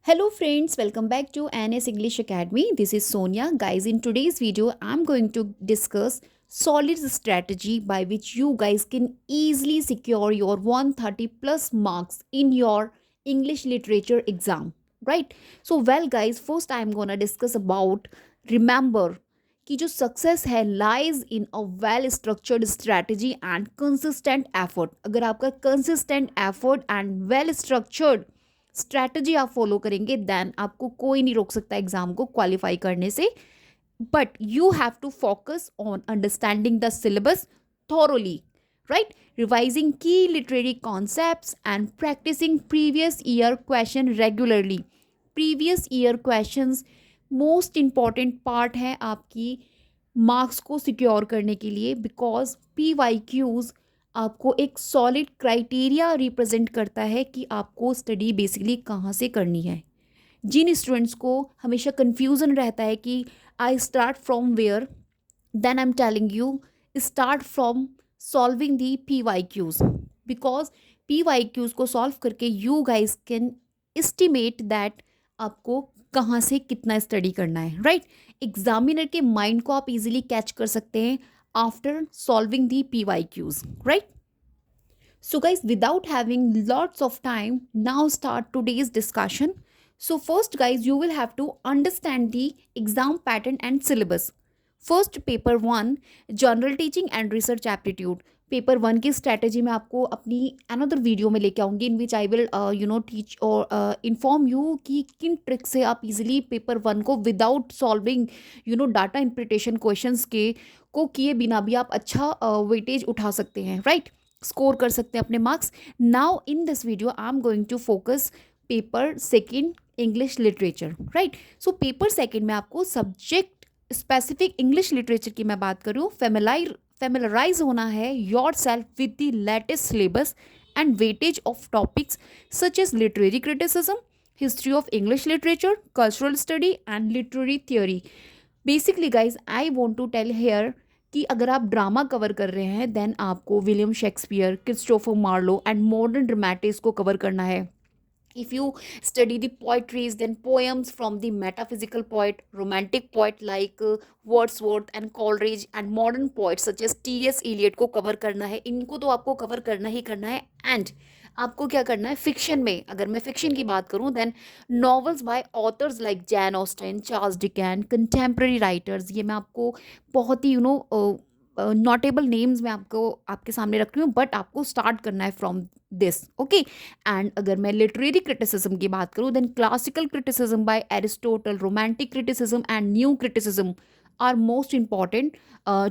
Hello friends, welcome back to NS English Academy. This is Sonia. Guys, in today's video, I'm going to discuss solid strategy by which you guys can easily secure your 130 plus marks in your English literature exam, right? So, well guys, first I'm going to discuss about remember कि जो success है lies in a well structured strategy and consistent effort. अगर आपका consistent effort and well structured strategy आप follow करेंगे then आपको कोई नहीं रोक सकता एग्जाम को क्वालिफाई करने से. But you have to focus on understanding the syllabus thoroughly, right? Revising key literary concepts and practicing previous year question regularly. Previous year questions most important part है आपकी मार्क्स को सिक्योर करने के लिए, because P Y queues आपको एक solid criteria represent करता है कि आपको स्टडी बेसिकली कहाँ से करनी है. जिन स्टूडेंट्स को हमेशा कन्फ्यूज़न रहता है कि I start from where, then I am telling you start from solving the P Y Qs, because P Y Qs को सॉल्व करके you guys can estimate that आपको कहाँ से कितना स्टडी करना है, राइट? एग्जामिनर के माइंड को आप इजीली कैच कर सकते हैं after solving the P Y Qs, right? So, guys, without having lots of time, now start today's discussion. So, first, guys, you will have to understand the exam pattern and syllabus. First, paper one, general teaching and research aptitude. Paper one की strategy मैं आपको अपनी another video में लेके आऊँगी, इन विच I will teach और inform you कि किन ट्रिक से आप इजीली पेपर वन को without solving data interpretation questions के को किए बिना भी आप अच्छा वेटेज उठा सकते हैं, राइट? स्कोर कर सकते हैं अपने marks. Now in this video I am going to focus paper second English literature, right? So paper second में आपको सब्जेक्ट स्पेसिफिक इंग्लिश लिटरेचर की मैं बात करूँ, फेमिलराइज होना है yourself with the latest syllabus and weightage of topics such as literary criticism, history of English literature, cultural study and literary theory. Basically guys I want to tell here कि अगर आप drama cover कर रहे हैं then आपको William Shakespeare, Christopher Marlowe and modern dramatics को cover करना है. If you study the poetries, then poems from the metaphysical poet, romantic poet like Wordsworth and Coleridge, and modern poets such as T.S. Eliot को cover करना है. इनको तो आपको cover करना ही करना है. एंड आपको क्या करना है फिक्शन में, अगर मैं फिक्शन की बात करूं then novels by authors like Jane Austen, Charles Dickens, contemporary writers. ये मैं आपको बहुत ही नोटेबल नेम्स मैं आपको आपके सामने रख रही हूँ, बट आपको स्टार्ट करना है फ्रॉम दिस, ओके? एंड अगर मैं लिटरेरी क्रिटिसिज्म की बात करूँ then classical criticism by Aristotle, romantic criticism and new criticism are most important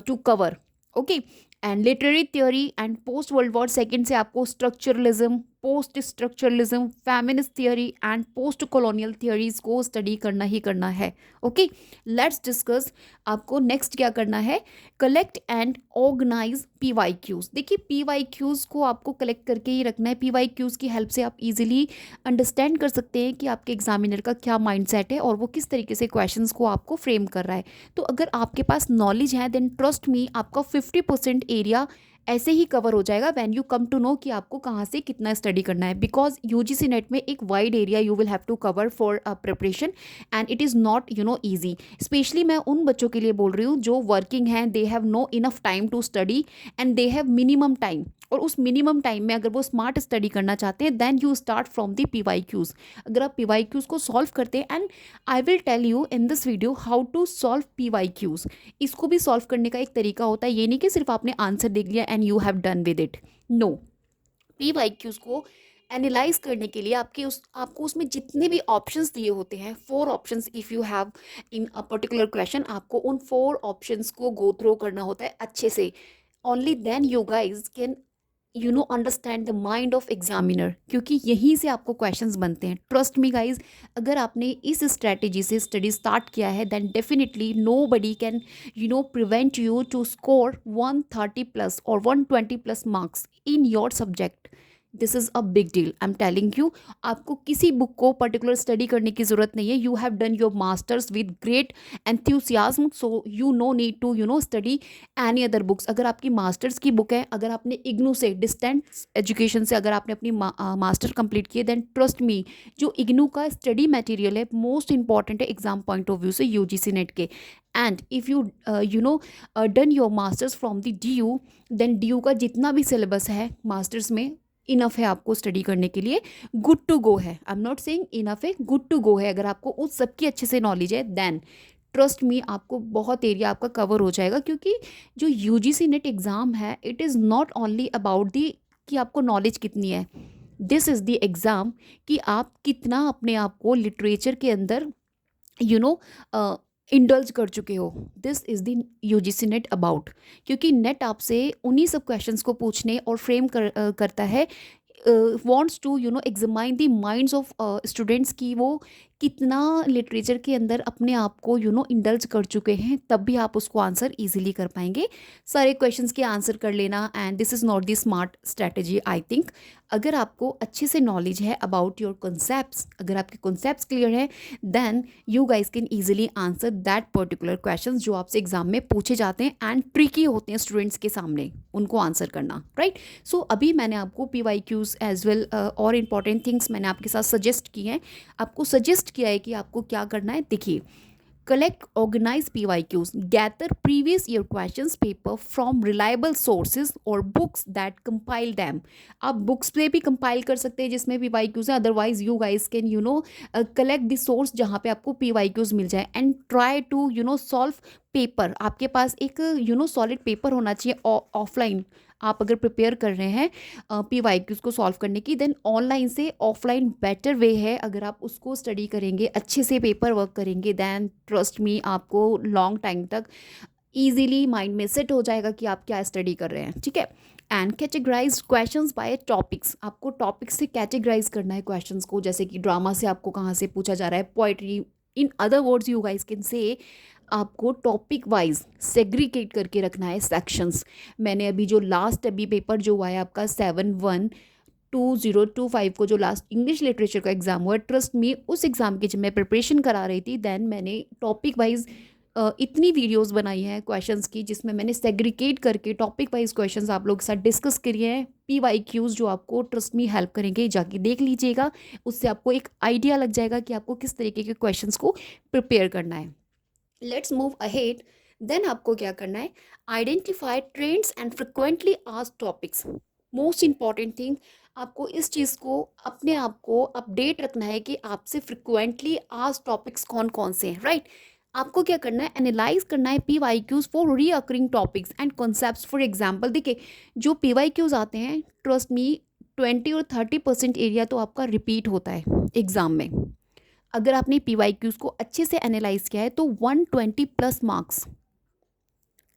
to cover, okay? And literary theory and post world war second से आपको structuralism, post structuralism, feminist theory and post colonial theories को study करना ही करना है, okay? Let's discuss. आपको next क्या करना है, collect and organise P Y Qs. देखिए पी वाई क्यूज़ को आपको कलेक्ट करके ही रखना है. पी वाई क्यूज़ की हेल्प से आप इजीली अंडरस्टैंड कर सकते हैं कि आपके एग्जामिनर का क्या माइंडसेट है और वो किस तरीके से क्वेश्चंस को आपको फ्रेम कर रहा है. तो अगर आपके पास नॉलेज है देन ट्रस्ट मी आपका 50% एरिया ऐसे ही कवर हो जाएगा when you come to know कि आपको कहाँ से कितना स्टडी करना है. बिकॉज यूजीसी नेट में एक wide area you will have to cover for preparation and it is not easy. Specially मैं उन बच्चों के लिए बोल रही हूँ जो वर्किंग हैं, they have no enough time to study and they have minimum time. और उस मिनिमम टाइम में अगर वो स्मार्ट स्टडी करना चाहते हैं then you start from the P Y Qs. अगर आप पी वाई क्यूज़ को सॉल्व करते हैं, and I will tell you in this video how to solve P Y Qs. इसको भी सॉल्व करने का एक तरीका होता है, ये नहीं कि सिर्फ आपने आंसर देख लिया and you have done with it. No, P Y Qs को एनालाइज करने के लिए आपको उसमें जितने भी ऑप्शंस दिए होते हैं, 4 options if you have in a particular question, आपको उन 4 ऑप्शंस को गो थ्रू करना होता है अच्छे से. Only then you guys can understand the mind of examiner, क्योंकि यहीं से आपको क्वेश्चंस बनते हैं. ट्रस्ट मी गाइज, अगर आपने इस स्ट्रैटेजी से स्टडी स्टार्ट किया है then definitely nobody can prevent you to score 130 plus और 120 plus marks in your subject. This is a big deal, I am telling you. आपको किसी बुक को पर्टिकुलर स्टडी करने की ज़रूरत नहीं है। You have done your masters with great enthusiasm, so you no need to study any other books. अगर आपकी मास्टर्स की बुक है, अगर आपने इग्नू से डिस्टेंस एजुकेशन से अगर आपने अपनी मास्टर कंप्लीट किए, देन ट्रस्ट मी, जो इग्नू का स्टडी मटेरियल है मोस्ट इंपॉर्टेंट है एग्जाम पॉइंट ऑफ व्यू से, यूजीसी नेट के। And if you done your masters from the D, then D का जितना भी सिलेबस है मास्टर्स में, इनफ है आपको स्टडी करने के लिए, गुड टू गो है। I am not saying enough है, गुड टू गो है। अगर आपको उस सब की अच्छे से नॉलेज है, देन ट्रस्ट मी आपको बहुत एरिया आपका कवर हो जाएगा। क्योंकि जो यूजीसी नेट एग्ज़ाम है, it is not only about the कि आपको नॉलेज कितनी है। दिस इज़ द एग्ज़ाम कि आप कितना अपने आप को लिटरेचर के अंदर यू नो इंडल्ज कर चुके हो। This is the UGC net about. क्योंकि नेट आपसे उन्हीं सब क्वेश्चंस को पूछने और फ्रेम करता है, wants to examine the minds of students की वो कितना लिटरेचर के अंदर अपने आप को इंडल्ज कर चुके हैं, तब भी आप उसको आंसर इजीली कर पाएंगे। सारे क्वेश्चंस के आंसर कर लेना, and this is not the smart strategy I think. अगर आपको अच्छे से नॉलेज है अबाउट योर कॉन्सेप्ट्स, अगर आपके कॉन्सेप्ट्स क्लियर है, then you guys can easily answer that particular question जो आपसे एग्जाम में पूछे जाते हैं एंड ट्रिकी होते हैं स्टूडेंट्स के सामने उनको आंसर करना, राइट। सो अभी मैंने आपको PYQs एज वेल और इम्पॉर्टेंट थिंग्स मैंने आपके साथ सजेस्ट की हैं। आपको सजेस्ट किया है कि आपको क्या करना है। देखिए, collect organize PYQs, gather previous year questions paper from reliable sources or books that compile them। आप बुक्स पे भी कंपाइल कर सकते हैं जिसमें PYQs है, otherwise you guys can collect the source जहाँ पे आपको PYQs मिल जाए, and try to solve paper. आपके पास एक सॉलिड पेपर होना चाहिए ऑफलाइन। आप अगर प्रिपेयर कर रहे हैं PYQs को सॉल्व करने की, देन ऑनलाइन से ऑफलाइन बेटर वे है। अगर आप उसको स्टडी करेंगे, अच्छे से पेपर वर्क करेंगे, देन ट्रस्ट मी आपको लॉन्ग टाइम तक ईजिली माइंड में सेट हो जाएगा कि आप क्या स्टडी कर रहे हैं, ठीक है। And categorise questions by topics, आपको टॉपिक्स से कैटेगराइज करना है क्वेश्चंस को। जैसे कि ड्रामा से आपको कहाँ से पूछा जा रहा है, poetry, in other words you guys can say आपको टॉपिक वाइज सेग्रीगेट करके रखना है सेक्शंस। मैंने अभी जो लास्ट अभी पेपर जो हुआ है आपका 7/1/2025 को, जो लास्ट इंग्लिश लिटरेचर का एग्जाम हुआ है, ट्रस्ट मी उस एग्ज़ाम की जब मैं प्रिपरेशन करा रही थी, देन मैंने टॉपिक वाइज इतनी वीडियोस बनाई हैं क्वेश्चंस की, जिसमें मैंने सेग्रीगेट करके टॉपिक वाइज क्वेश्चंस आप लोग के साथ डिस्कस करिए हैं। PYQs जो आपको ट्रस्ट मी हेल्प करेंगे, जाके देख लीजिएगा। उससे आपको एक आइडिया लग जाएगा कि आपको किस तरीके के क्वेश्चंस को प्रिपेयर करना है। Let's move ahead. देन आपको क्या करना है, identify trends and frequently asked topics. Most important thing, आपको इस चीज़ को अपने आप को अपडेट रखना है कि आपसे फ्रिक्वेंटली आस्क्ड टॉपिक्स कौन कौन से हैं, राइट। आपको क्या करना है, एनालाइज करना है PYQs for recurring topics and concepts. For example देखिए, जो PYQs आते हैं, ट्रस्ट मी 20 और 30% एरिया तो आपका रिपीट होता है एग्जाम में। अगर आपने PYQs को अच्छे से एनालाइज किया है तो 120 प्लस मार्क्स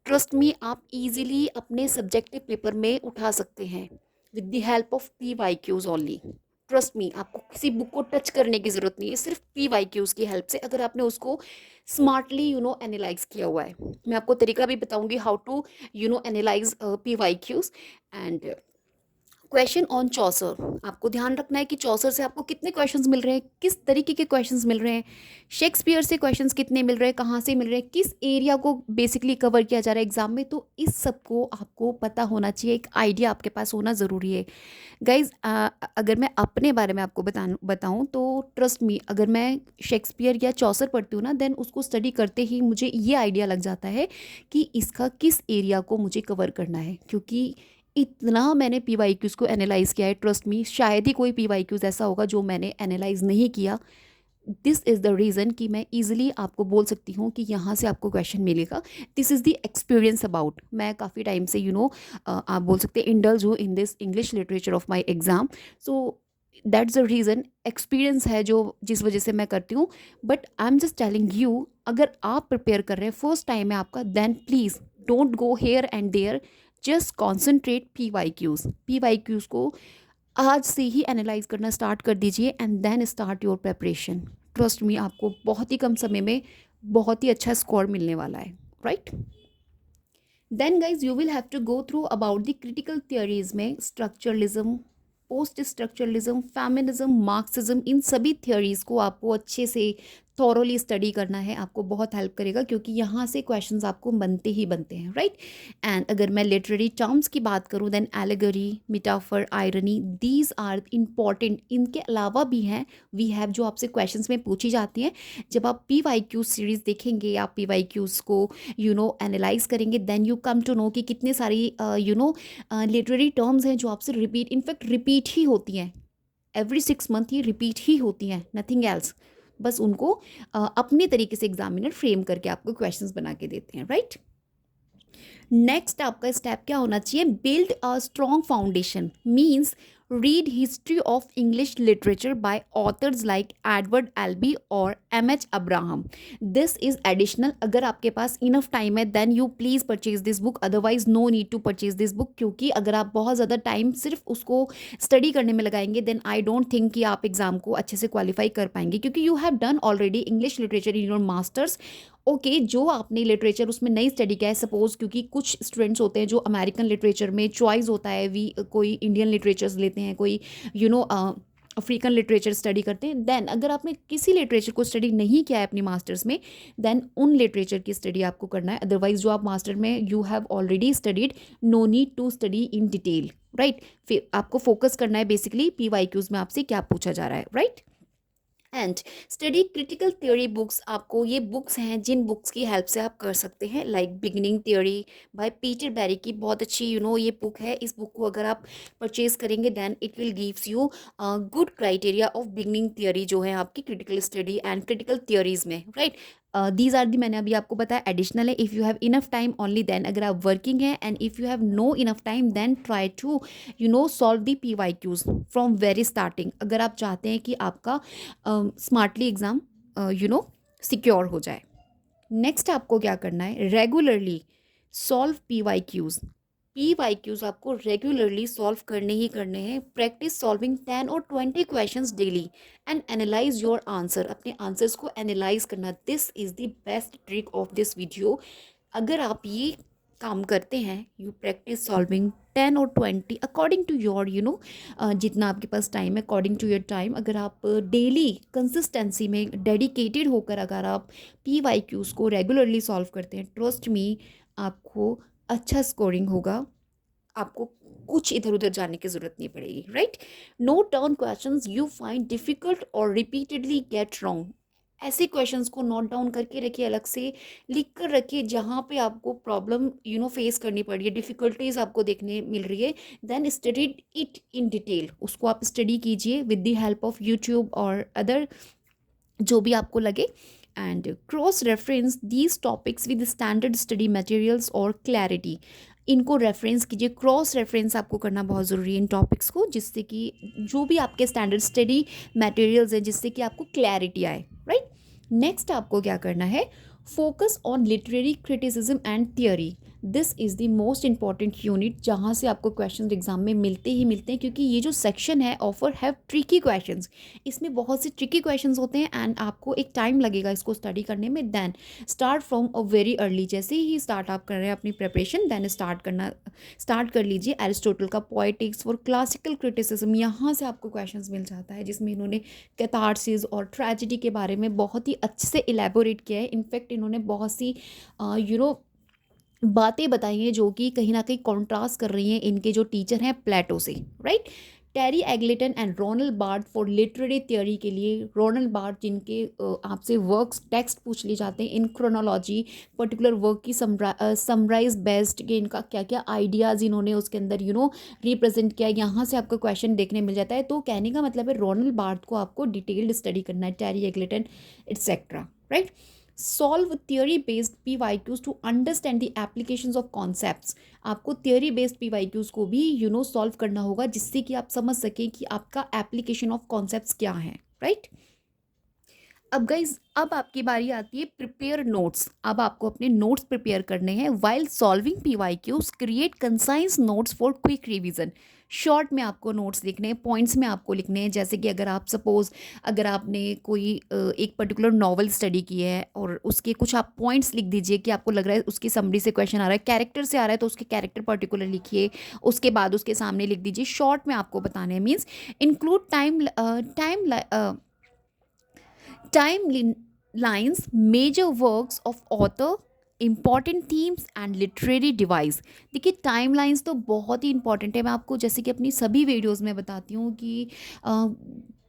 ट्रस्ट मी आप इजीली अपने सब्जेक्टिव पेपर में उठा सकते हैं with the help of PYQs only. Trust me, आपको किसी बुक को टच करने की ज़रूरत नहीं है, सिर्फ PYQs की हेल्प से, अगर आपने उसको स्मार्टली एनालाइज किया हुआ है। मैं आपको तरीका भी बताऊंगी how to analyse PYQs। And question on Chaucer, आपको ध्यान रखना है कि चौसर से आपको कितने क्वेश्चंस मिल रहे हैं, किस तरीके के क्वेश्चंस मिल रहे हैं, शेक्सपियर से क्वेश्चंस कितने मिल रहे हैं, कहाँ से मिल रहे हैं, किस एरिया को बेसिकली कवर किया जा रहा है एग्जाम में। तो इस सब को आपको पता होना चाहिए, एक आइडिया आपके पास होना ज़रूरी है गाइज। अगर मैं अपने बारे में आपको बताऊँ तो ट्रस्ट मी, अगर मैं शेक्सपियर या चौसर पढ़ती हूँ ना, देन उसको स्टडी करते ही मुझे ये आइडिया लग जाता है कि इसका किस एरिया को मुझे कवर करना है। क्योंकि इतना मैंने PYQs को एनालाइज किया है, ट्रस्ट मी शायद ही कोई PYQs ऐसा होगा जो मैंने एनालाइज नहीं किया। दिस इज़ द रीज़न कि मैं ईजिली आपको बोल सकती हूँ कि यहाँ से आपको क्वेश्चन मिलेगा। This is the experience about, मैं काफ़ी टाइम से आप बोल सकते हैं इंडल्ज हूँ in this English literature of my exam. So that's the reason, experience है जो जिस वजह से मैं करती हूँ। But I am just telling you, अगर आप प्रिपेयर कर रहे हैं, फर्स्ट टाइम है आपका, then please don't go here and there, just concentrate PYQs को आज से ही एनालाइज करना स्टार्ट कर दीजिए and then start your preparation. Trust me, आपको बहुत ही कम समय में बहुत ही अच्छा स्कोर मिलने वाला है, right. Then guys you will have to go through about the critical theories में structuralism, post structuralism, feminism, Marxism, इन सभी थियोरीज़ को आपको अच्छे से थॉरोली स्टडी करना है, आपको बहुत हेल्प करेगा क्योंकि यहाँ से क्वेश्चंस आपको बनते ही बनते हैं, राइट। एंड अगर मैं लिटरेरी टर्म्स की बात करूँ, then allegory, metaphor, irony, these are important. इनके अलावा भी हैं, वी हैव, जो आपसे क्वेश्चंस में पूछी जाती हैं। जब आप PYQ सीरीज़ देखेंगे या PYQs को एनालाइज करेंगे, then you come to know कि कितने सारी लिटरेरी टर्म्स हैं जो आपसे रिपीट, इनफैक्ट रिपीट ही होती हैं, एवरी 6 मंथ ये रिपीट ही होती हैं, नथिंग एल्स। बस उनको अपने तरीके से एग्जामिनर फ्रेम करके आपको क्वेश्चंस बना के देते हैं, राइट। नेक्स्ट आपका स्टेप क्या होना चाहिए? Build a strong foundation means read history of English literature by authors like Edward Albee और MH Abraham. This is additional. अगर आपके पास इनफ टाइम है then you please purchase this book, otherwise no need to purchase this book, क्योंकि अगर आप बहुत ज़्यादा टाइम सिर्फ उसको स्टडी करने में लगाएंगे देन आई डोंट थिंक कि आप एग्जाम को अच्छे से क्वालिफाई कर पाएंगे, क्योंकि you have done already English literature in your masters. Okay, जो आपने लिटरेचर उसमें नहीं स्टडी किया है, सपोज क्योंकि कुछ स्टूडेंट्स होते हैं जो अमेरिकन लिटरेचर में चॉइस होता है, वी कोई इंडियन लिटरेचर्स लेते हैं, कोई अफ्रीकन लिटरेचर स्टडी करते हैं। देन अगर आपने किसी लिटरेचर को स्टडी नहीं किया है अपनी मास्टर्स में, देन उन लिटरेचर की स्टडी आपको करना है। अदरवाइज जो आप मास्टर में you have already studied, no need to study in detail, right. फिर आपको फोकस करना है बेसिकली PYQs में आपसे क्या पूछा जा रहा है, right. And study critical theory books. आपको ये बुक्स हैं जिन बुक्स की हेल्प से आप कर सकते हैं, like beginning theory by Peter Barry की बहुत अच्छी ये बुक है। इस बुक को अगर आप परचेज करेंगे then it will gives you good criteria of beginning theory जो है आपकी critical study and critical theories में, राइट। दीज आर दी, मैंने अभी आपको बताया, एडिशनल है। If you have enough time only then, अगर आप वर्किंग हैं and if you have no enough time then try to solve the PYQs from very starting, अगर आप चाहते हैं कि आपका स्मार्टली एग्ज़ाम सिक्योर हो जाए। नेक्स्ट आपको क्या करना है? रेगुलरली सॉल्व PYQs आपको रेगुलरली सॉल्व करने ही करने हैं। प्रैक्टिस सॉल्विंग 10 और 20 questions daily and analyse your answer. अपने आंसर्स को एनालाइज करना, this is the best trick of this video. अगर आप ये काम करते हैं, यू प्रैक्टिस सॉल्विंग 10 और 20 अकॉर्डिंग टू योर जितना आपके पास टाइम है, अकॉर्डिंग टू योर टाइम, अगर आप डेली कंसिस्टेंसी में डेडिकेटेड होकर अगर आप PYQs को रेगुलरली सॉल्व करते हैं, ट्रस्ट मी आपको अच्छा स्कोरिंग होगा, आपको कुछ इधर उधर जाने की जरूरत नहीं पड़ेगी, right. Note down questions you find difficult और रिपीटेडली गेट रॉन्ग। ऐसे क्वेश्चंस को नोट डाउन करके रखिए, अलग से लिख कर रखिए जहाँ पे आपको प्रॉब्लम फेस करनी पड़ रही है, डिफिकल्टीज आपको देखने मिल रही है, then study it in detail. उसको आप स्टडी कीजिए with the help of YouTube और अदर जो भी आपको लगे, and cross reference these topics with standard study materials और क्लैरिटी। इनको रेफरेंस कीजिए, क्रॉस रेफरेंस आपको करना बहुत ज़रूरी है इन टॉपिक्स को, जिससे कि जो भी आपके स्टैंडर्ड स्टडी मटेरियल्स हैं जिससे कि आपको क्लैरिटी आए, राइट। नेक्स्ट आपको क्या करना है? Focus on literary criticism and theory. This is the most important unit, जहाँ से आपको क्वेश्चन एग्जाम में मिलते ही मिलते हैं, क्योंकि ये जो सेक्शन है ऑफर हैव ट्रिकी क्वेश्चंस, इसमें बहुत से ट्रिकी क्वेश्चंस होते हैं एंड आपको एक टाइम लगेगा इसको स्टडी करने में। Then start from a very early, जैसे ही स्टार्ट आप कर रहे हैं अपनी प्रिपरेशन, देन स्टार्ट कर लीजिए एरिस्टोटल का पोएटिक्स फॉर क्लासिकल क्रिटिसिज्म। यहाँ से आपको क्वेश्चंस मिल जाता है जिसमें इन्होंने कैथारसिस और ट्रेजिडी के बारे में बहुत ही अच्छे से इलेबोरेट किया है। इनफैक्ट इन्होंने बहुत सी बातें बताई हैं जो कि कहीं ना कहीं कॉन्ट्रास्ट कर रही हैं इनके जो टीचर हैं प्लेटो से, right. Terry Eagleton and Ronald Barthes for literary theory के लिए, रोनल्ड बार्थ जिनके आपसे वर्क्स टेक्स्ट पूछ लिए जाते हैं इन क्रोनोलॉजी, पर्टिकुलर वर्क की समराइज बेस्ड के इनका क्या क्या आइडियाज़ इन्होंने उसके अंदर रिप्रेजेंट किया, यहाँ से आपको क्वेश्चन देखने मिल जाता है। तो कहने का मतलब है रोनल्ड बार्थ को आपको डिटेल्ड स्टडी करना है, Terry Eagleton etcetera, right. Solve theory based PYQs to understand the applications of concepts. आपको थियोरी बेस्ड PYQs को भी सॉल्व करना होगा, जिससे कि आप समझ सकें कि आपका एप्लीकेशन ऑफ कॉन्सेप्ट्स क्या है, राइट। अब गाइज, अब आपकी बारी आती है प्रिपेयर नोट्स। अब आपको अपने नोट्स प्रिपेयर करने हैं। While solving PYQs create concise notes for quick revision. Short में आपको नोट्स लिखने हैं, पॉइंट्स में आपको लिखने हैं। जैसे कि अगर आप सपोज़ अगर आपने कोई एक पर्टिकुलर नॉवल स्टडी की है और उसके कुछ आप पॉइंट्स लिख दीजिए कि आपको लग रहा है उसकी समरी से क्वेश्चन आ रहा है, कैरेक्टर से आ रहा है तो उसके कैरेक्टर पर्टिकुलर लिखिए, उसके बाद उसके सामने लिख दीजिए। शॉर्ट में आपको बताने हैं, means include time lines, major works of author, important themes and literary device. देखिए टाइम लाइन्स तो बहुत ही इंपॉर्टेंट है। मैं आपको जैसे कि अपनी सभी वीडियोस में बताती हूँ कि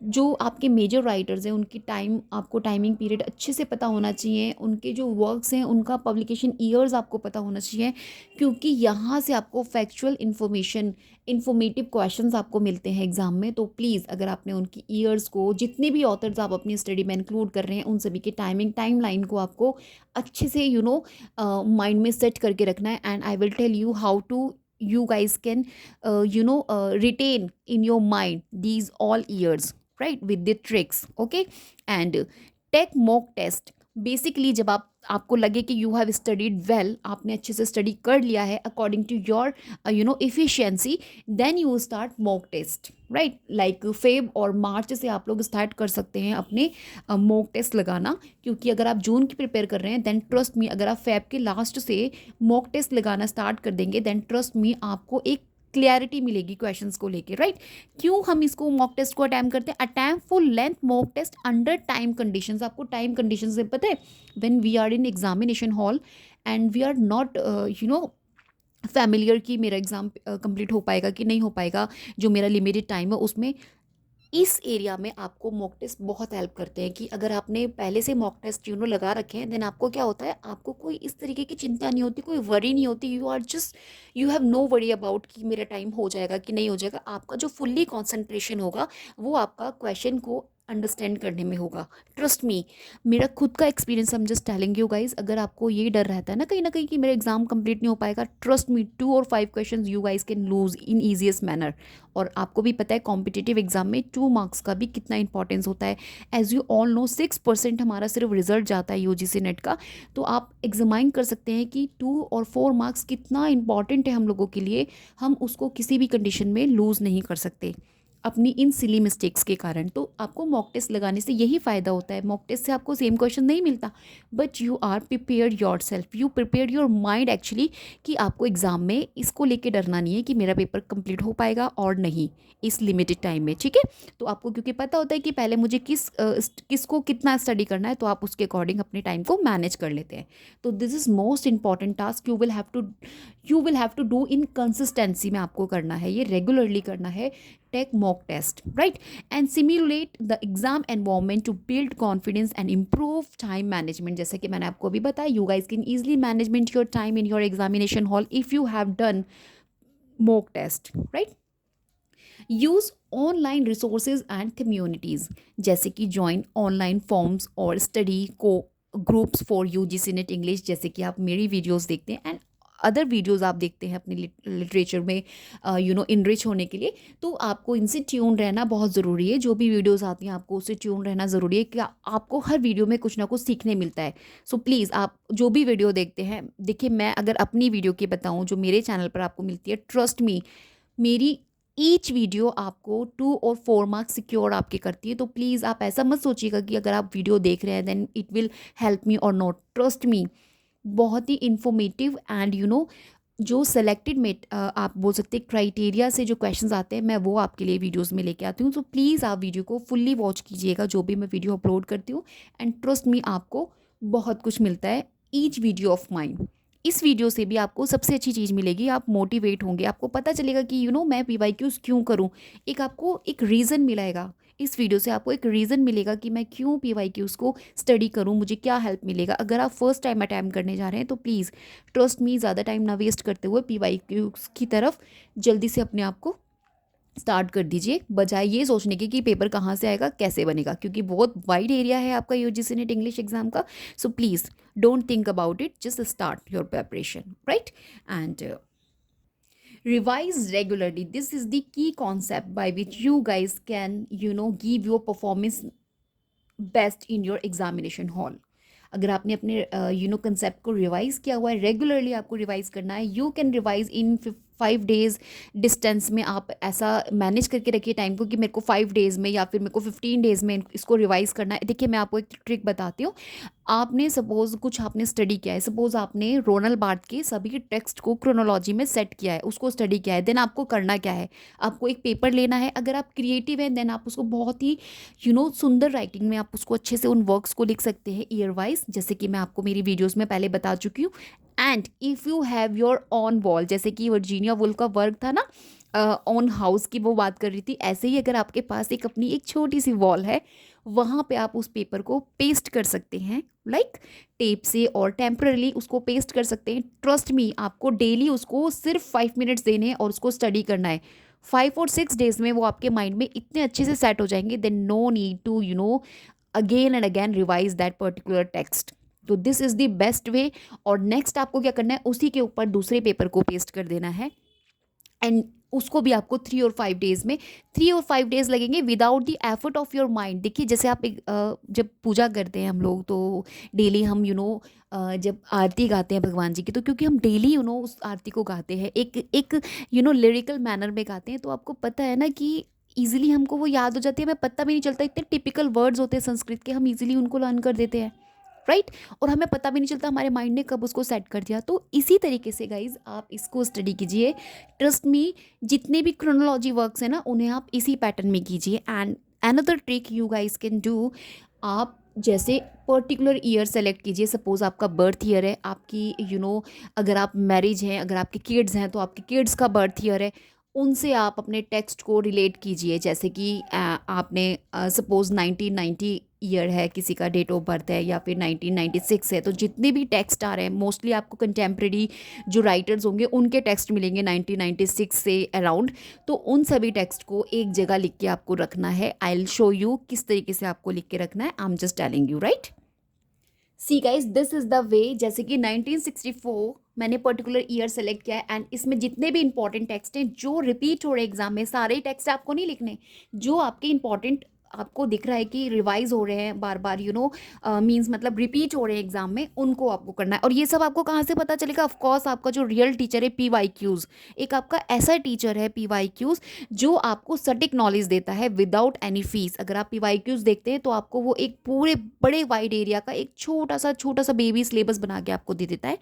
जो आपके मेजर राइटर्स हैं उनकी टाइम, आपको टाइमिंग पीरियड अच्छे से पता होना चाहिए। उनके जो वर्क्स हैं उनका पब्लिकेशन ईयर्स आपको पता होना चाहिए, क्योंकि यहाँ से आपको फैक्चुअल इन्फॉर्मेशन, इन्फॉर्मेटिव क्वेश्चंस आपको मिलते हैं एग्जाम में। तो प्लीज़ अगर आपने उनकी ईयर्स को, जितने भी ऑथर्स आप अपनी स्टडी में इंक्लूड कर रहे हैं, उन सभी के टाइम लाइन को आपको अच्छे से माइंड में सेट करके रखना है। And I will tell you how to you guys can retain in your mind these all years, right, with the tricks, okay? And take mock test। Basically जब आपको लगे कि यू हैव स्टडीड वेल, आपने अच्छे से study कर लिया है according to your efficiency, then you start mock test, right? Like Feb और मार्च से आप लोग स्टार्ट कर सकते हैं अपने मॉक टेस्ट लगाना। क्योंकि अगर आप जून की प्रिपेयर कर रहे हैं देन ट्रस्ट मी, अगर आप फेब के लास्ट से मॉक टेस्ट लगाना स्टार्ट कर देंगे देन ट्रस्ट मी आपको एक क्लैरिटी मिलेगी क्वेश्चंस को लेके, राइट? क्यों हम इसको मॉक टेस्ट को अटैम्प्ट करते हैं? Attempt full length mock test under time conditions. आपको टाइम कंडीशंस से पता है, when we are in examination hall and we are not familiar कि मेरा एग्ज़ाम कंप्लीट हो पाएगा कि नहीं हो पाएगा, जो मेरा लिमिटेड टाइम है उसमें, इस एरिया में आपको मॉक टेस्ट बहुत हेल्प करते हैं। कि अगर आपने पहले से मॉक टेस्ट लगा रखे हैं देन आपको क्या होता है, आपको कोई इस तरीके की चिंता नहीं होती, कोई वरी नहीं होती। You are just, you have no worry about कि मेरा टाइम हो जाएगा कि नहीं हो जाएगा। आपका जो फुल्ली कॉन्सेंट्रेशन होगा वो आपका क्वेश्चन को अंडरस्टैंड करने में होगा। ट्रस्ट मी, मेरा खुद का experience, I am just telling you guys. अगर आपको ये डर रहता है ना कहीं कि मेरा एग्जाम कंप्लीट नहीं हो पाएगा, ट्रस्ट मी 2 और 5 question you guys can lose in easiest manner. और आपको भी पता है कॉम्पिटिटिव एग्जाम में 2 मार्क्स का भी कितना इंपॉर्टेंस होता है। एज यू ऑल नो 6% हमारा सिर्फ रिजल्ट जाता है यूजीसी नेट का। तो आप एग्जामाइन कर सकते हैं कि 2 और 4 मार्क्स कितना इंपॉर्टेंट है हम लोगों के लिए। हम उसको किसी भी कंडीशन में लूज़ नहीं कर सकते अपनी इन सिली मिस्टेक्स के कारण। तो आपको मॉक टेस्ट लगाने से यही फ़ायदा होता है। मॉक टेस्ट से आपको सेम क्वेश्चन नहीं मिलता, but you are prepare your self, you prepare your mind actually, कि आपको एग्ज़ाम में इसको लेके डरना नहीं है कि मेरा पेपर कंप्लीट हो पाएगा और नहीं इस लिमिटेड टाइम में, ठीक है? तो आपको क्योंकि पता होता है कि पहले मुझे किसको कितना स्टडी करना है, तो आप उसके अकॉर्डिंग अपने टाइम को मैनेज कर लेते हैं। तो this is most important task you will have to do in consistency में आपको करना है, ये रेगुलरली करना है। Take mock test, right? And simulate the exam environment to build confidence and improve time management. जैसे कि मैंने आपको अभी बताया, you guys can easily management your time in your examination hall if you have done mock test, right? Use online resources and communities, जैसे कि join online forms और study को groups for UGC net English. जैसे कि आप मेरी videos देखते हैं एंड अदर वीडियोस आप देखते हैं अपने लिटरेचर में इनरिच होने के लिए, तो आपको इनसे ट्यून रहना बहुत ज़रूरी है। जो भी वीडियोस आती हैं आपको उससे ट्यून रहना ज़रूरी है कि आपको हर वीडियो में कुछ ना कुछ सीखने मिलता है। सो प्लीज़ आप जो भी वीडियो देखते हैं, देखिए मैं अगर अपनी वीडियो की बताऊँ जो मेरे चैनल पर आपको मिलती है, ट्रस्ट मी, मेरी ईच वीडियो आपको 2 और 4 मार्क्स सिक्योर आपके करती है। तो प्लीज़ आप ऐसा मत सोचिएगा कि अगर आप वीडियो देख रहे हैं then it will help me और नॉट। ट्रस्ट मी, बहुत ही इंफॉर्मेटिव एंड जो सेलेक्टेड में आप बोल सकते हैं क्राइटेरिया से जो क्वेश्चंस आते हैं, मैं वो आपके लिए वीडियोस में लेके आती हूँ। तो प्लीज़ आप वीडियो को फुल्ली वॉच कीजिएगा जो भी मैं वीडियो अपलोड करती हूँ, एंड ट्रस्ट मी आपको बहुत कुछ मिलता है ईच वीडियो ऑफ माइंड। इस वीडियो से भी आपको सबसे अच्छी चीज़ मिलेगी, आप मोटिवेट होंगे, आपको पता चलेगा कि मैं पीवाईक्यूज क्यों करूँ। आपको एक रीज़न मिलेगा, इस वीडियो से आपको एक रीज़न मिलेगा कि मैं क्यों पीवाईक्यूज को स्टडी करूँ, मुझे क्या हेल्प मिलेगा। अगर आप फर्स्ट टाइम अटैम्प्ट करने जा रहे हैं तो प्लीज़ ट्रस्ट मी, ज़्यादा टाइम ना वेस्ट करते हुए पीवाईक्यूज की तरफ जल्दी से अपने आप को स्टार्ट कर दीजिए, बजाय ये सोचने की कि पेपर कहाँ से आएगा, कैसे बनेगा, क्योंकि बहुत वाइड एरिया है आपका यूजीसी नेट इंग्लिश एग्जाम का। सो please don't think about it, just start your preparation, right? And revise regularly. This is the key concept by which you guys can give your performance best in your examination hall. अगर आपने अपने concept को revise किया हुआ है, regularly आपको revise करना है, you can revise in 5 days distance में आप ऐसा मैनेज करके रखिए टाइम को कि मेरे को 5 डेज़ में या फिर मेरे को 15 डेज़ में इसको रिवाइज़ करना है। देखिए मैं आपको एक ट्रिक बताती हूँ। आपने सपोज़ कुछ आपने स्टडी किया है, सपोज़ आपने रोनल बार्थ के सभी टेक्स्ट को क्रोनोलॉजी में सेट किया है, उसको स्टडी किया है, देन आपको करना क्या है, आपको एक पेपर लेना है। अगर आप क्रिएटिव हैं देन आप उसको बहुत ही सुंदर राइटिंग में आप उसको अच्छे से उन वर्क्स को लिख सकते हैं ईयर वाइज, जैसे कि मैं आपको मेरी वीडियोज़ में पहले बता चुकी हूँ। And if you have your on wall, जैसे कि वर्जीनिया वुल्फ का वर्क था ना, ऑन हाउस की वो बात कर रही थी, ऐसे ही अगर आपके पास एक अपनी एक छोटी सी वॉल है, वहाँ पे आप उस पेपर को पेस्ट कर सकते हैं, लाइक टेप से, और टेम्परली उसको पेस्ट कर सकते हैं। ट्रस्ट मी, आपको डेली उसको सिर्फ 5 मिनट्स देने हैं और उसको स्टडी करना है। 5 और 6 डेज में वो आपके माइंड में इतने अच्छे से सेट हो जाएंगे, then no need to again and again revise that particular text. तो this is the best way. और नेक्स्ट आपको क्या करना है, उसी के ऊपर दूसरे पेपर को पेस्ट कर देना है, एंड उसको भी आपको 3 और 5 डेज में, 3 और 5 डेज लगेंगे without the effort of your mind. देखिए जैसे आप एक जब पूजा करते हैं हम लोग, तो डेली हम जब आरती गाते हैं भगवान जी की, तो क्योंकि हम डेली उस आरती को गाते हैं एक एक लिरिकल मैनर में गाते हैं, तो आपको पता है ना कि ईजिली हमको वो याद हो जाती है, हमें पता भी नहीं चलता, इतने टिपिकल वर्ड्स होते हैं संस्कृत के, हम ईजिली उनको लर्न कर देते हैं, राइट। और हमें पता भी नहीं चलता हमारे माइंड ने कब उसको सेट कर दिया। तो इसी तरीके से गाइज आप इसको स्टडी कीजिए। ट्रस्ट मी, जितने भी क्रोनोलॉजी वर्क्स हैं ना, उन्हें आप इसी पैटर्न में कीजिए। And another trick you guys can do, आप जैसे पर्टिकुलर ईयर सेलेक्ट कीजिए। सपोज आपका बर्थ ईयर है, आपकी अगर आप मैरिज हैं, अगर आपके किड्स हैं तो आपके किड्स का बर्थ ईयर है, उनसे आप अपने टेक्स्ट को रिलेट कीजिए। जैसे कि आपने सपोज 1990 ईयर है, किसी का डेट ऑफ बर्थ है, या फिर 1996 है, तो जितने भी टेक्स्ट आ रहे हैं मोस्टली आपको कंटेम्प्रेरी जो राइटर्स होंगे उनके टेक्स्ट मिलेंगे 1996 से अराउंड। तो उन सभी टेक्स्ट को एक जगह लिख के आपको रखना है। आई विल शो यू किस तरीके से आपको लिख के रखना है। I am just telling you, right. See guys, this is the way. जैसे कि 1964 मैंने पर्टिकुलर ईयर सेलेक्ट किया है, एंड इसमें जितने भी इंपॉर्टेंट टेक्स्ट हैं जो रिपीट हो रहे एग्जाम में, सारे टेक्स्ट आपको नहीं लिखने, जो आपके इंपॉर्टेंट आपको दिख रहा है कि रिवाइज हो रहे हैं बार बार, मीन्स मतलब रिपीट हो रहे हैं एग्जाम में, उनको आपको करना है। और ये सब आपको कहाँ से पता चलेगा? ऑफकोर्स आपका जो रियल टीचर है PYQs, एक आपका ऐसा टीचर है PYQs जो आपको सटीक नॉलेज देता है विदाउट एनी फीस। अगर आप PYQs देखते हैं तो आपको वो एक पूरे बड़े वाइड एरिया का एक छोटा सा बेबी सिलेबस बना के आपको दे देता है।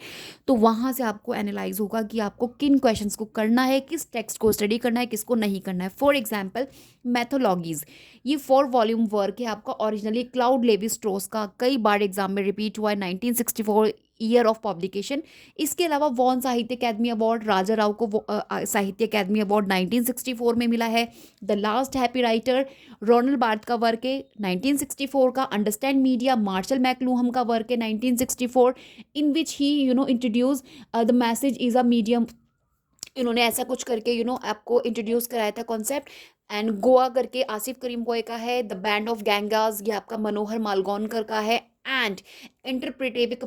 तो वहाँ से आपको एनालाइज होगा कि आपको किन क्वेश्चंस को करना है, किस टेक्स्ट को स्टडी करना है, किसको नहीं करना है। फॉर एग्जाम्पल मैथोलॉजीज, ये 4 वॉल्यूम वर्क है आपका, ओरिजिनली क्लाउड लेवी स्ट्रोस का, कई बार एग्जाम में रिपीट हुआ है, 1964 ईयर ऑफ पब्लिकेशन। इसके अलावा वॉन साहित्य अकेदमी अवार्ड, राजा राव को साहित्य अकेदमी अवार्ड 1964 में मिला है। The last happy writer Roland Barthes का वर्क है 1964 का। अंडरस्टैंड मीडिया मार्शल मैकलूहम का वर्क है 1964, in which he introduce the message is a medium. इन्होंने ऐसा कुछ करके आपको इंट्रोड्यूस कराया था कॉन्सेप्ट। एंड गोवा करके आसिफ करीम गोए का है। द बैंड ऑफ गैंगाज, ये आपका मनोहर मालगोनकर का है। एंड इंटरप्रिटेटिव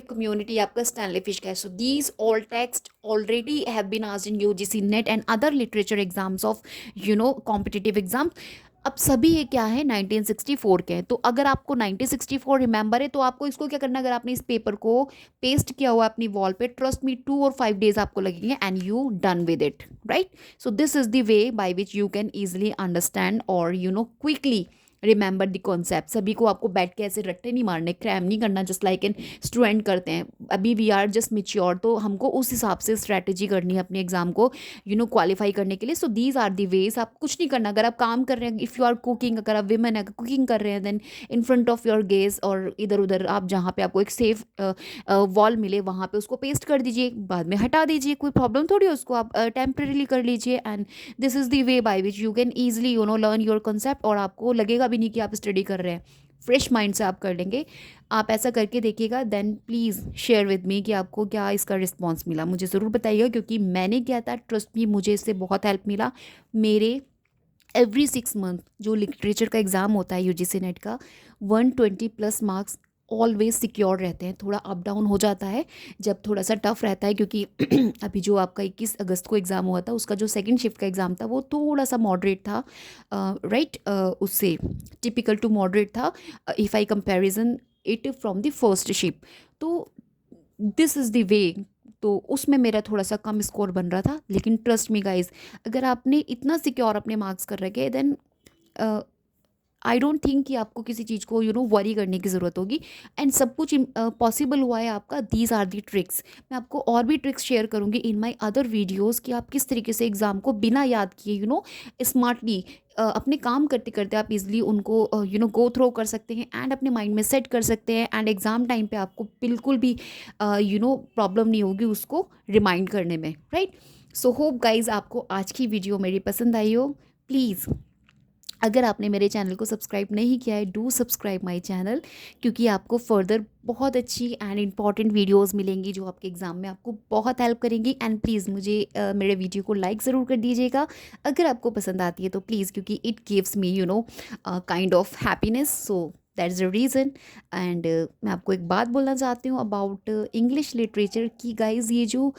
कम्युनिटी आपका स्टैनली फिश का है। So these all text already have been asked in UGC net and other literature exams of competitive exam. अब सभी ये क्या है, 1964 के हैं। तो अगर आपको 1964 रिमेंबर है तो आपको इसको क्या करना है, अगर आपने इस पेपर को पेस्ट किया हुआ अपनी वॉल पे, ट्रस्ट मी 2 और 5 डेज आपको लगेंगे and you done with it, right. So this is the way by which you can easily understand और क्विकली रिमेंबर द कॉन्सेप्ट। सभी को आपको बैठ के ऐसे रट्टे नहीं मारने, क्रैम नहीं करना जस्ट लाइक एन स्टूडेंट करते हैं। अभी वी आर जस्ट मिच्योर, तो हमको उस हिसाब से स्ट्रैटेजी करनी है अपने एग्जाम को क्वालिफाई करने के लिए। So these are the ways. आप कुछ नहीं करना, अगर आप काम कर रहे हैं, इफ़ यू आर कुकिंग, अगर आप विमेन है कुकिंग कर रहे हैं, then in front of your gaze और इधर उधर आप जहाँ पे आपको एक सेफ वॉल मिले वहाँ पे उसको पेस्ट कर दीजिए, बाद में हटा दीजिए, कोई प्रॉब्लम थोड़ी है, उसको आप टेम्परेली कर लीजिए। And this is the way by which you can easily learn your concept, और आपको लगेगा भी नहीं कि आप स्टडी कर रहे हैं, फ्रेश माइंड से आप कर लेंगे। आप ऐसा करके देखिएगा, then please share with me कि आपको क्या इसका रिस्पॉन्स मिला, मुझे ज़रूर बताइएगा, क्योंकि मैंने किया था, ट्रस्ट मी मुझे इससे बहुत हेल्प मिला। मेरे एवरी 6 मंथ जो लिटरेचर का एग्ज़ाम होता है UGC नेट का, 120+ मार्क्स ऑलवेज सिक्योर रहते हैं। थोड़ा अप डाउन हो जाता है जब थोड़ा सा टफ रहता है, क्योंकि अभी जो आपका 21 अगस्त को एग्ज़ाम हुआ था, उसका जो सेकंड शिफ्ट का एग्ज़ाम था वो थोड़ा सा मॉडरेट था, राइट, उससे टिपिकल टू मॉडरेट था if I comparison it from the first shift. तो दिस इज़ द वे। तो उसमें मेरा थोड़ा सा कम स्कोर बन रहा था। लेकिन ट्रस्ट मी गाइज, अगर आपने इतना सिक्योर अपने मार्क्स कर रखे देन आई डोंट थिंक कि आपको किसी चीज़ को वरी करने की ज़रूरत होगी। एंड सब कुछ पॉसिबल हुआ है आपका। These are the tricks. मैं आपको और भी ट्रिक्स शेयर करूँगी इन माई अदर वीडियोज़ कि आप किस तरीके से एग्ज़ाम को बिना याद किए स्मार्टली अपने काम करते करते आप इजली उनको गो थ्रो कर सकते हैं एंड अपने माइंड में सेट कर सकते हैं। एंड एग्ज़ाम टाइम पे आपको बिल्कुल भी प्रॉब्लम नहीं होगी उसको रिमाइंड करने में, राइट। सो होप गाइज आपको आज की वीडियो मेरी पसंद आई हो। प्लीज़ अगर आपने मेरे चैनल को सब्सक्राइब नहीं किया है, डू सब्सक्राइब माय चैनल, क्योंकि आपको फर्दर बहुत अच्छी एंड इंपॉर्टेंट वीडियोस मिलेंगी जो आपके एग्ज़ाम में आपको बहुत हेल्प करेंगी। एंड प्लीज़ मुझे मेरे वीडियो को लाइक ज़रूर कर दीजिएगा अगर आपको पसंद आती है तो प्लीज़, क्योंकि it gives me kind of happiness. So that's the reason. And मैं आपको एक बात बोलना चाहती हूँ अबाउट इंग्लिश लिटरेचर की गाइज, ये जो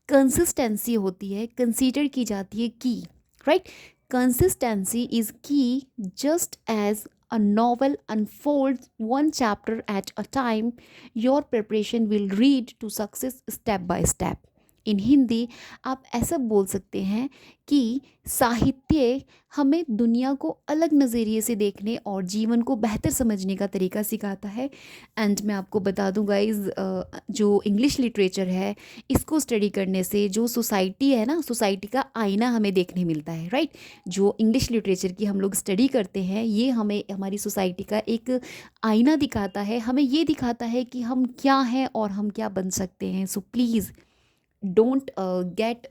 कंसिस्टेंसी होती है कंसीडर की जाती है की, right. Consistency is key. Just as a novel unfolds one chapter at a time, your preparation will lead to success step by step. इन हिंदी आप ऐसा बोल सकते हैं कि साहित्य हमें दुनिया को अलग नज़रिए से देखने और जीवन को बेहतर समझने का तरीका सिखाता है। एंड मैं आपको बता दूं गाइज, जो इंग्लिश लिटरेचर है इसको स्टडी करने से जो सोसाइटी है ना, सोसाइटी का आईना हमें देखने मिलता है, राइट। जो इंग्लिश लिटरेचर की हम लोग स्टडी करते हैं ये हमें हमारी सोसाइटी का एक आईना दिखाता है, हमें ये दिखाता है कि हम क्या हैं और हम क्या बन सकते हैं। So please don't get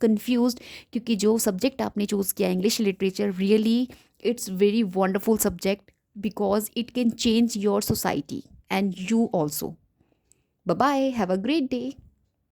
confused, क्योंकि जो सब्जेक्ट आपने चूज़ किया English literature, really it's very wonderful subject because it can change your society and you also. Bye bye, have a great day.